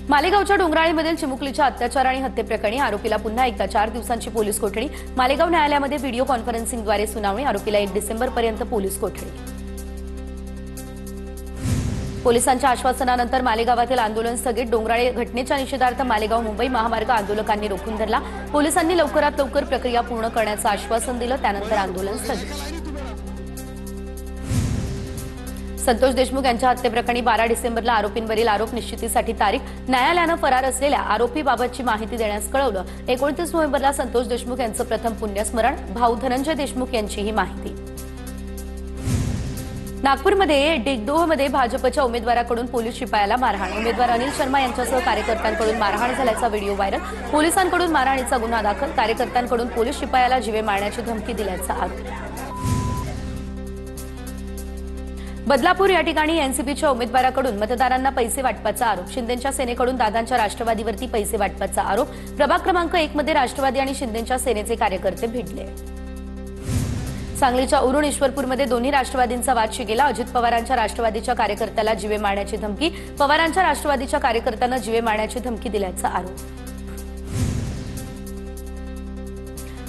मालेगावच्या डोंगराळीमधील चिमुकलीच्या अत्याचार आणि हत्येप्रकरणी आरोपीला पुन्हा एकदा 4 दिवसांची पोलीस कोठडी। मालेगाव न्यायालयामध्ये व्हिडिओ कॉन्फरन्सिंगद्वारे सुनावणी। आरोपीला 1 डिसेंबरपर्यंत पोलीस कोठडी। पोलिसांच्या आश्वासनानंतर मालेगावातील आंदोलन स्थगित। डोंगराळे घटनेच्या निषेधार्थ मालेगाव मुंबई महामार्ग आंदोलकांनी रोखून धरला। पोलिसांनी लवकरात लवकर प्रक्रिया पूर्ण करण्याचं आश्वासन दिलं, त्यानंतर आंदोलन स्थगित। संतोष देशमुख यांच्या हत्येप्रकरणी 12 डिसेंबरला आरोपींवरील आरोप निश्चितीसाठी तारीख। न्यायालयानं फरार असलेल्या आरोपीबाबतची माहिती देण्यास कळवलं। 29 नोव्हेंबरला संतोष देशमुख यांचं प्रथम पुण्यस्मरण। भाऊ धनंजय देशमुख यांची ही माहिती। नागपूरमध्ये डिगडोहमध्ये भाजपच्या उमेदवाराकडून पोलीस शिपायाला मारहाण। उमेदवार अनिल शर्मा यांच्यासह कार्यकर्त्यांकडून मारहाण झाल्याचा व्हिडिओ व्हायरल। पोलिसांकडून मारहाणीचा गुन्हा दाखल। कार्यकर्त्यांकडून पोलीस शिपायाला जीवे मारण्याची धमकी दिल्याचा आरोप। बदलापूर या ठिकाणी एनसीपीच्या उमेदवाराकडून मतदारांना पैसे वाटपाचा आरोप। शिंदेंच्या सेनेकडून दादांच्या राष्ट्रवादीवरती पैसे वाटपाचा आरोप। प्रभाग क्रमांक 1 मध्ये राष्ट्रवादी आणि शिंदेंच्या सेनेचे कार्यकर्ते भिडले। सांगलीच्या उरुण ईश्वरपूरमध्ये दोन्ही राष्ट्रवादींचा वाद शिगेला। अजित पवारांच्या राष्ट्रवादीच्या कार्यकर्त्याला जीवे मारण्याची धमकी। पवारांच्या राष्ट्रवादीच्या कार्यकर्त्यांना जीवे मारण्याची धमकी दिल्याचा आरोप।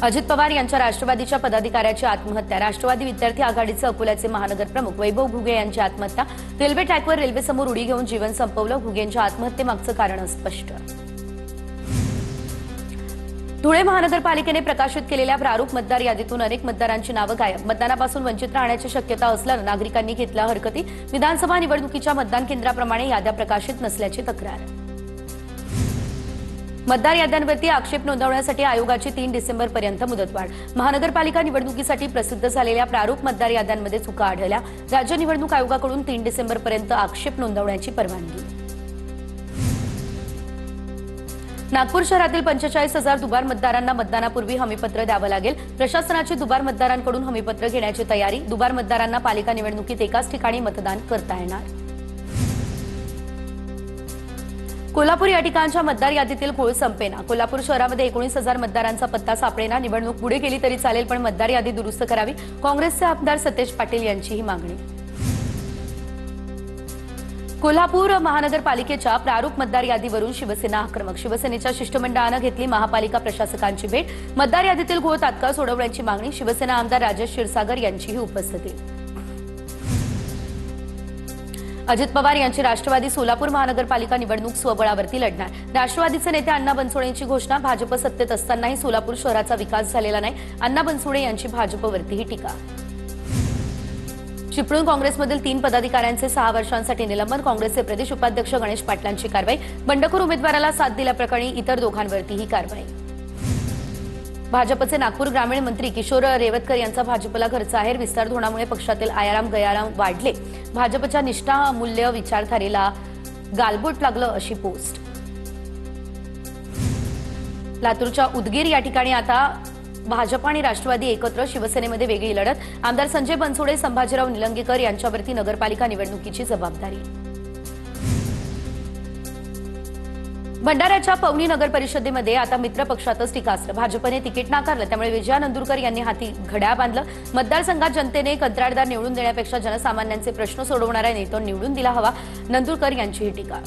अजित पवार यांच्या राष्ट्रवादीच्या पदाधिकाऱ्याची आत्महत्या। राष्ट्रवादी विद्यार्थी आघाडीचे अकोल्याचे महानगर प्रमुख वैभव घुगे यांची आत्महत्या। रेल्वे ट्रॅकवर रेल्वेसमोर उडी घेऊन जीवन संपवलं। घुगेंच्या आत्महत्येमागचं कारण अस्पष्ट। धुळे महानगरपालिकेने प्रकाशित केलेल्या प्रारूप मतदार यादीतून अनेक मतदारांची नावं गायब। मतदानापासून वंचित राहण्याची शक्यता असल्यानं नागरिकांनी घेतल्या हरकती। विधानसभा निवडणुकीच्या मतदान केंद्राप्रमाणे याद्या प्रकाशित नसल्याची तक्रार। मतदार याद्यांवरती आक्षेप नोंदवण्यासाठी आयोगाची 3 डिसेंबरपर्यंत मुदतवाढ। महानगरपालिका निवडणुकीसाठी प्रसिद्ध झालेल्या प्रारूप मतदार याद्यांमध्ये चुका आढळल्या। राज्य निवडणूक आयोगाकडून 3 डिसेंबरपर्यंत आक्षेप नोंदवण्याची परवानगी। नागपूर शहरातील 45,000 दुबार मतदारांना मतदानापूर्वी हमीपत्र द्यावं लागेल। प्रशासनाची दुबार मतदारांकडून हमीपत्र घेण्याची तयारी। दुबार मतदारांना पालिका निवडणुकीत एकाच ठिकाणी मतदान करता येणार। कोल्हापूर या ठिकाणच्या मतदार यादीतील घोळ संपेना। कोल्हापूर शहरामध्ये 19,000 मतदारांचा पत्ता सापडेना। निवडणूक पुढे गेली तरी चालेल, पण मतदार यादी दुरुस्त करावी। काँग्रेसचे आमदार सतेज पाटील यांची ही मागणी। कोल्हापूर महानगरपालिकेच्या प्रारूप मतदार यादीवरून शिवसेना आक्रमक। शिवसेनेच्या शिष्टमंडळानं घेतली महापालिका प्रशासकांची भेट। मतदार यादीतील घोळ तात्काळ सोडवण्याची मागणी। शिवसेना आमदार राजेश क्षीरसागर यांचीही उपस्थिती। अजित पवार यांची राष्ट्रवादी सोलापूर महानगरपालिका निवडणूक स्वबळावरती लढणार। राष्ट्रवादीचे नेते अण्णा बनसोडेंची घोषणा। भाजप सत्तेत असतानाही सोलापूर शहराचा विकास झालेला नाही। अण्णा बनसोडे यांची भाजपवरतीही टीका। चिपळूण काँग्रेसमधील 3 पदाधिकाऱ्यांचे 6 वर्षांसाठी निलंबन। काँग्रेसचे प्रदेश उपाध्यक्ष गणेश पाटलांची कारवाई। बंडखोर उमेदवाराला साथ दिल्याप्रकरणी इतर दोघांवरतीही कारवाई। भाजपचे नागपूर ग्रामीण मंत्री किशोर रेवतकर यांचा भाजपला घरचा आहेर। विस्तार धोरणामुळे पक्षातील आयाराम गयाराम वाढले। भाजपच्या निष्ठा मूल्य विचारधारेला गालबोट लागलं, अशी पोस्ट। लातूरच्या उदगीर या ठिकाणी आता भाजप आणि राष्ट्रवादी एकत्र। शिवसेनेमध्ये वेगळी लढत। आमदार संजय बनसोडे, संभाजीराव निलंगेकर यांच्यावरती नगरपालिका निवडणुकीची जबाबदारी। भंडाऱ्याच्या पवनी नगर परिषदेमध्ये आता मित्र पक्षातच टीकास्त्र। भाजपने तिकीट नाकारलं, त्यामुळे विजया नंदुरकर यांनी हाती घड्याळ बांधलं। मतदारसंघात जनतेने कंत्राटदार निवडून देण्यापेक्षा जनसामान्यांचे प्रश्न सोडवणारा नेता निवडून दिला हवा, नंदुरकर यांचीही टीका।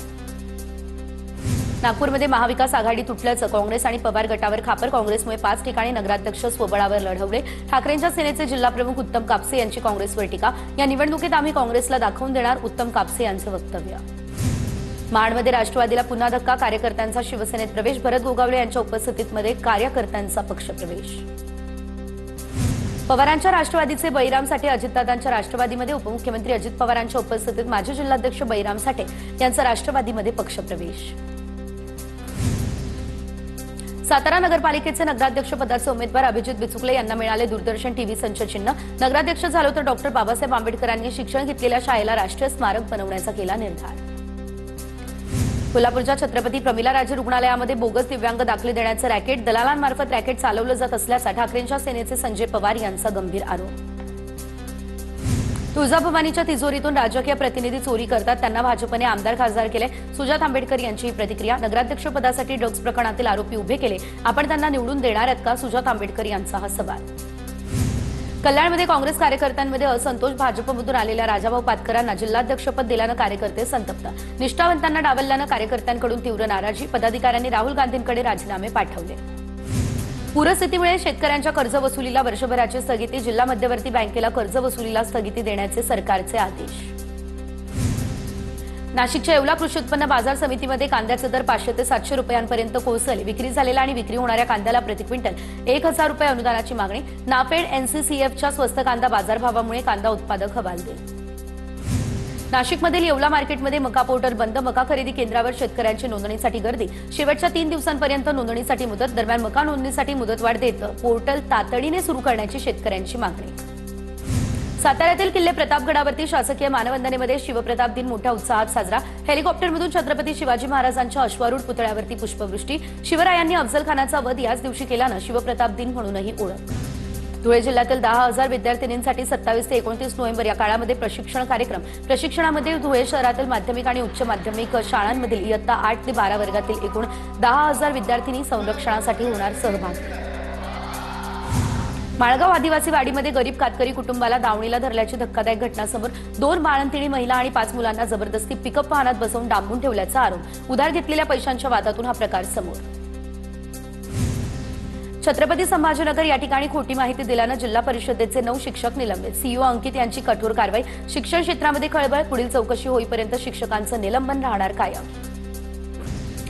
नागपूरमध्ये महाविकास आघाडी तुटल्याचं काँग्रेस आणि पवार गटावर खापर। काँग्रेसमुळे 5 ठिकाणी नगराध्यक्ष स्वबळावर लढवले। ठाकरेंच्या सेनेचे जिल्हाप्रमुख उत्तम कापसे यांची काँग्रेसवर टीका। या निवडणुकीत आम्ही काँग्रेसला दाखवून देणार, उत्तम कापसे यांचं वक्तव्य। माणमध्ये राष्ट्रवादीला पुन्हा धक्का। कार्यकर्त्यांचा शिवसेनेत प्रवेश। भरत गोगावले यांच्या उपस्थितीमध्ये कार्यकर्त्यांचा पक्षप्रवेश। पवारांच्या राष्ट्रवादीचे बळीराम साठे अजितदादांच्या राष्ट्रवादीमध्ये। उपमुख्यमंत्री अजित पवारांच्या उपस्थितीत माजी जिल्हाध्यक्ष बळीराम साठे यांचा राष्ट्रवादीमध्ये पक्षप्रवेश। सातारा नगरपालिकेचे नगराध्यक्षपदाचे उमेदवार अभिजित बिचुकले यांना मिळाले दूरदर्शन टीव्ही संच चिन्ह। नगराध्यक्ष झालो तर डॉक्टर बाबासाहेब आंबेडकरांनी शिक्षण घेतलेल्या शाळेला राष्ट्रीय स्मारक बनवण्याचा केला निर्धार। कोल्हापूरच्या छत्रपती प्रमिला राजे रुग्णालयामध्ये बोगस दिव्यांग दाखले देण्याचं रॅकेट। दलालांमार्फत रॅकेट चालवलं जात असल्याचा ठाकरेंच्या सेनेचे संजय पवार यांचा गंभीर आरोप। तुळजाभवानीच्या तिजोरीतून राजकीय प्रतिनिधी चोरी करतात, त्यांना भाजपने आमदार खासदार केले। सुजात आंबेडकर यांची प्रतिक्रिया। नगराध्यक्षपदासाठी ड्रग्ज प्रकरणातील आरोपी उभे केले, आपण त्यांना निवडून देणार आहेत का? सुजात आंबेडकर यांचा हा सवाल। कल्याणमध्ये काँग्रेस कार्यकर्त्यांमध्ये असंतोष. भाजपमधून आलेल्या राजाभाऊ पातकरांना जिल्हाध्यक्षपद दिल्यानं कार्यकर्ते संतप्त. निष्ठावंतांना डावलल्यानं कार्यकर्त्यांकडून तीव्र नाराजी. पदाधिकाऱ्यांनी राहुल गांधींकडे राजीनामे पाठवले. पूरस्थितीमुळे शेतकऱ्यांच्या कर्जवसुलीला वर्षभराची स्थगिती. जिल्हा मध्यवर्ती बँकेला कर्जवसुलीला स्थगिती देण्याचे सरकारचे आदेश. नाशिकच्या येवला कृषी उत्पन्न बाजार समितीमध्ये कांद्याचे दर 500 ते 700 रुपयांपर्यंत कोसळले. विक्री झालेल्या आणि विक्री होणाऱ्या कांद्याला प्रति क्विंटल 1000 रुपये अनुदानाची मागणी. नाफेड एनसीसीएफच्या स्वस्त कांदा बाजारभावामुळे कांदा उत्पादक हवालदिल. नाशिकमधील येवला मार्केटमध्ये मका पोर्टल बंद. मका खरेदी केंद्रावर शेतकऱ्यांची नोंदणीसाठी गर्दी. शेवटच्या 3 दिवसांपर्यंत नोंदणीसाठी मुदत. दरम्यान मका नोंदणीसाठी मुदतवाढ देत पोर्टल तातडीने सुरू करण्याची शेतकऱ्यांची मागणी. साताऱ्यातील किल्ले प्रतापगडावरती शासकीय मानवंदनेमध्ये शिवप्रताप दिन मोठ्या उत्साहात साजरा. हेलिकॉप्टरमधून छत्रपती शिवाजी महाराजांच्या अश्वारूढ पुतळ्यावरती पुष्पवृष्टी. शिवरायांनी अफजल खानाचा वध याच दिवशी केल्यानं शिवप्रताप दिन म्हणूनही ओळख. धुळे जिल्ह्यातील 10,000 विद्यार्थिनींसाठी 27 ते 29 नोव्हेंबर या काळामध्ये प्रशिक्षण कार्यक्रम. प्रशिक्षणामध्ये धुळे शहरातील माध्यमिक आणि उच्च माध्यमिक शाळांमधील इयत्ता 8 ते 12 वर्गातील एकूण 10,000 विद्यार्थिनी संरक्षणासाठी होणार सहभागी. माळगाव आदिवासी वाडीमध्ये गरीब कातकरी कुटुंबाला दावणीला धरल्याची धक्कादायक घटना समोर. 2 बाळंतिणी महिला आणि 5 मुलांना जबरदस्ती पिकअप वाहनात बसवून डांबून ठेवल्याचा आरोप. उधार घेतलेल्या पैशांच्या वादातून हा प्रकार समोर. छत्रपती संभाजीनगर या ठिकाणी खोटी माहिती दिल्यानं जिल्हा परिषदेचे 9 शिक्षक निलंबित. सीईओ अंकित यांची कठोर कारवाई. शिक्षण क्षेत्रामध्ये खळबळ. पुढील चौकशी होईपर्यंत शिक्षकांचं निलंबन राहणार कायम.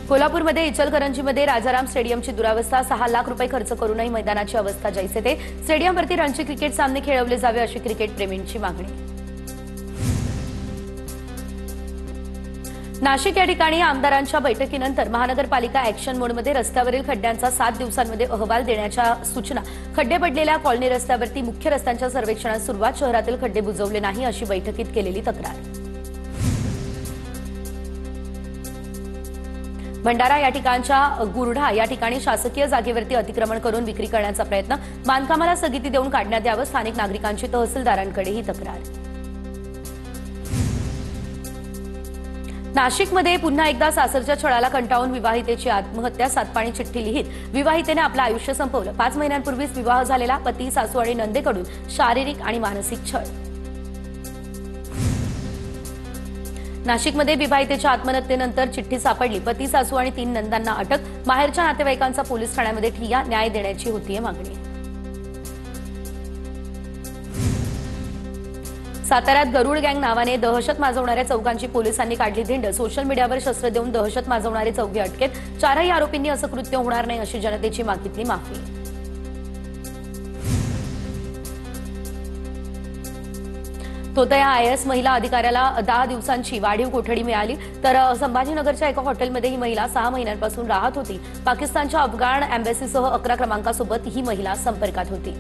कोल्हापूरमध्ये इचलकरंजीमध्ये राजाराम स्टेडियमची दुरावस्था. 6 लाख रुपये खर्च करूनही मैदानाची अवस्था जैसे थे. स्टेडियमवरती रणजी क्रिकेट सामने खेळवले जावे अशी क्रिकेट प्रेमींची मागणी. नाशिक या ठिकाणी आमदारांच्या बैठकीनंतर महानगरपालिका ॲक्शन मोडमध्ये. रस्त्यावरील खड्ड्यांचा 7 दिवसांमध्ये अहवाल देण्याच्या सूचना. खड्डे पडलेल्या कॉलनी रस्त्यावरती मुख्य रस्त्यांच्या सर्वेक्षणास सुरुवात. शहरातील खड्डे बुजवले नाही अशी बैठकीत केलेली तक्रार. भंडारा या ठिकाणच्या गुरढा या ठिकाणी शासकीय जागेवरती अतिक्रमण करून विक्री करण्याचा प्रयत्न. बांधकामाला स्थगिती देऊन काढण्यात यावं. स्थानिक नागरिकांची तहसीलदारांकडे ही तक्रार. नाशिकमध्ये पुन्हा एकदा सासरच्या छळाला कंटाळून विवाहितेची आत्महत्या. सातपाणी चिठ्ठी लिहित विवाहितेने आपलं आयुष्य संपवलं. 5 महिन्यांपूर्वीच विवाह झालेला पती, सासू आणि नंदेकडून शारीरिक आणि मानसिक छळ. नाशिकमध्ये विवाहितेच्या आत्महत्येनंतर चिठ्ठी सापडली. पती, सासू आणि 3 नंदांना अटक. माहेरच्या नातेवाईकांचा पोलीस ठाण्यामध्ये ठिय्या. न्याय देण्याची होतीये मागणी. साताऱ्यात गरुड गँग नावाने दहशत माजवणाऱ्या चौघांची पोलिसांनी काढली धिंड. सोशल मीडियावर शस्त्र देऊन दहशत माजवणारे चौघे अटकेत. 4ही आरोपींनी असं कृत्य होणार नाही अशी जनतेची मागितली माफी. तोतया आयएएस महिला अधिकाऱ्याला 10 दिवसांची वाढीव कोठडी मिळाली. तर संभाजीनगरच्या एका हॉटेलमध्ये ही महिला 6 महिन्यांपासून राहत होती. पाकिस्तानच्या अफगाण एम्बॅसीसह 11 क्रमांकासोबत ही महिला संपर्कात होती.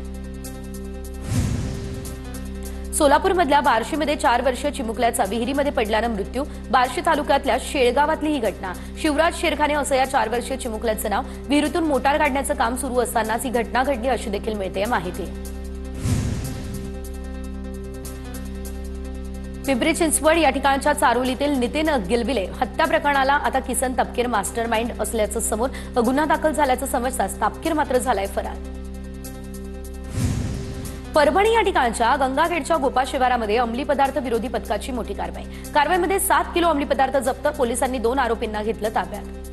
सोलापूरमधल्या बार्शीमध्ये 4 वर्षीय चिमुकल्याचा विहिरीमध्ये पडल्यानं मृत्यू. बार्शी तालुक्यातल्या शेळगावातली ही घटना. शिवराज शेरखाने असं या 4 वर्षीय चिमुकल्याचं नाव. विहिरीतून मोटार काढण्याचं काम सुरू असतानाच ही घटना घडली अशी देखील मिळते माहिती. पिंपरी चिंचवड या ठिकाणच्या चारोलीतील नितीन गिलबिले हत्या प्रकरणाला आता किसन तापकीर मास्टरमाइंड असल्याचं समोर. गुन्हा दाखल झाल्याचं समजताच तापकीर मात्र झालाय फरार. परभणी या ठिकाणच्या गंगाखेडच्या गोपा शिवारामध्ये अंमली पदार्थ विरोधी पथकाची मोठी कारवाई. कारवाईमध्ये 7 किलो अंमली पदार्थ जप्त. पोलिसांनी 2 आरोपींना घेतलं ताब्यात.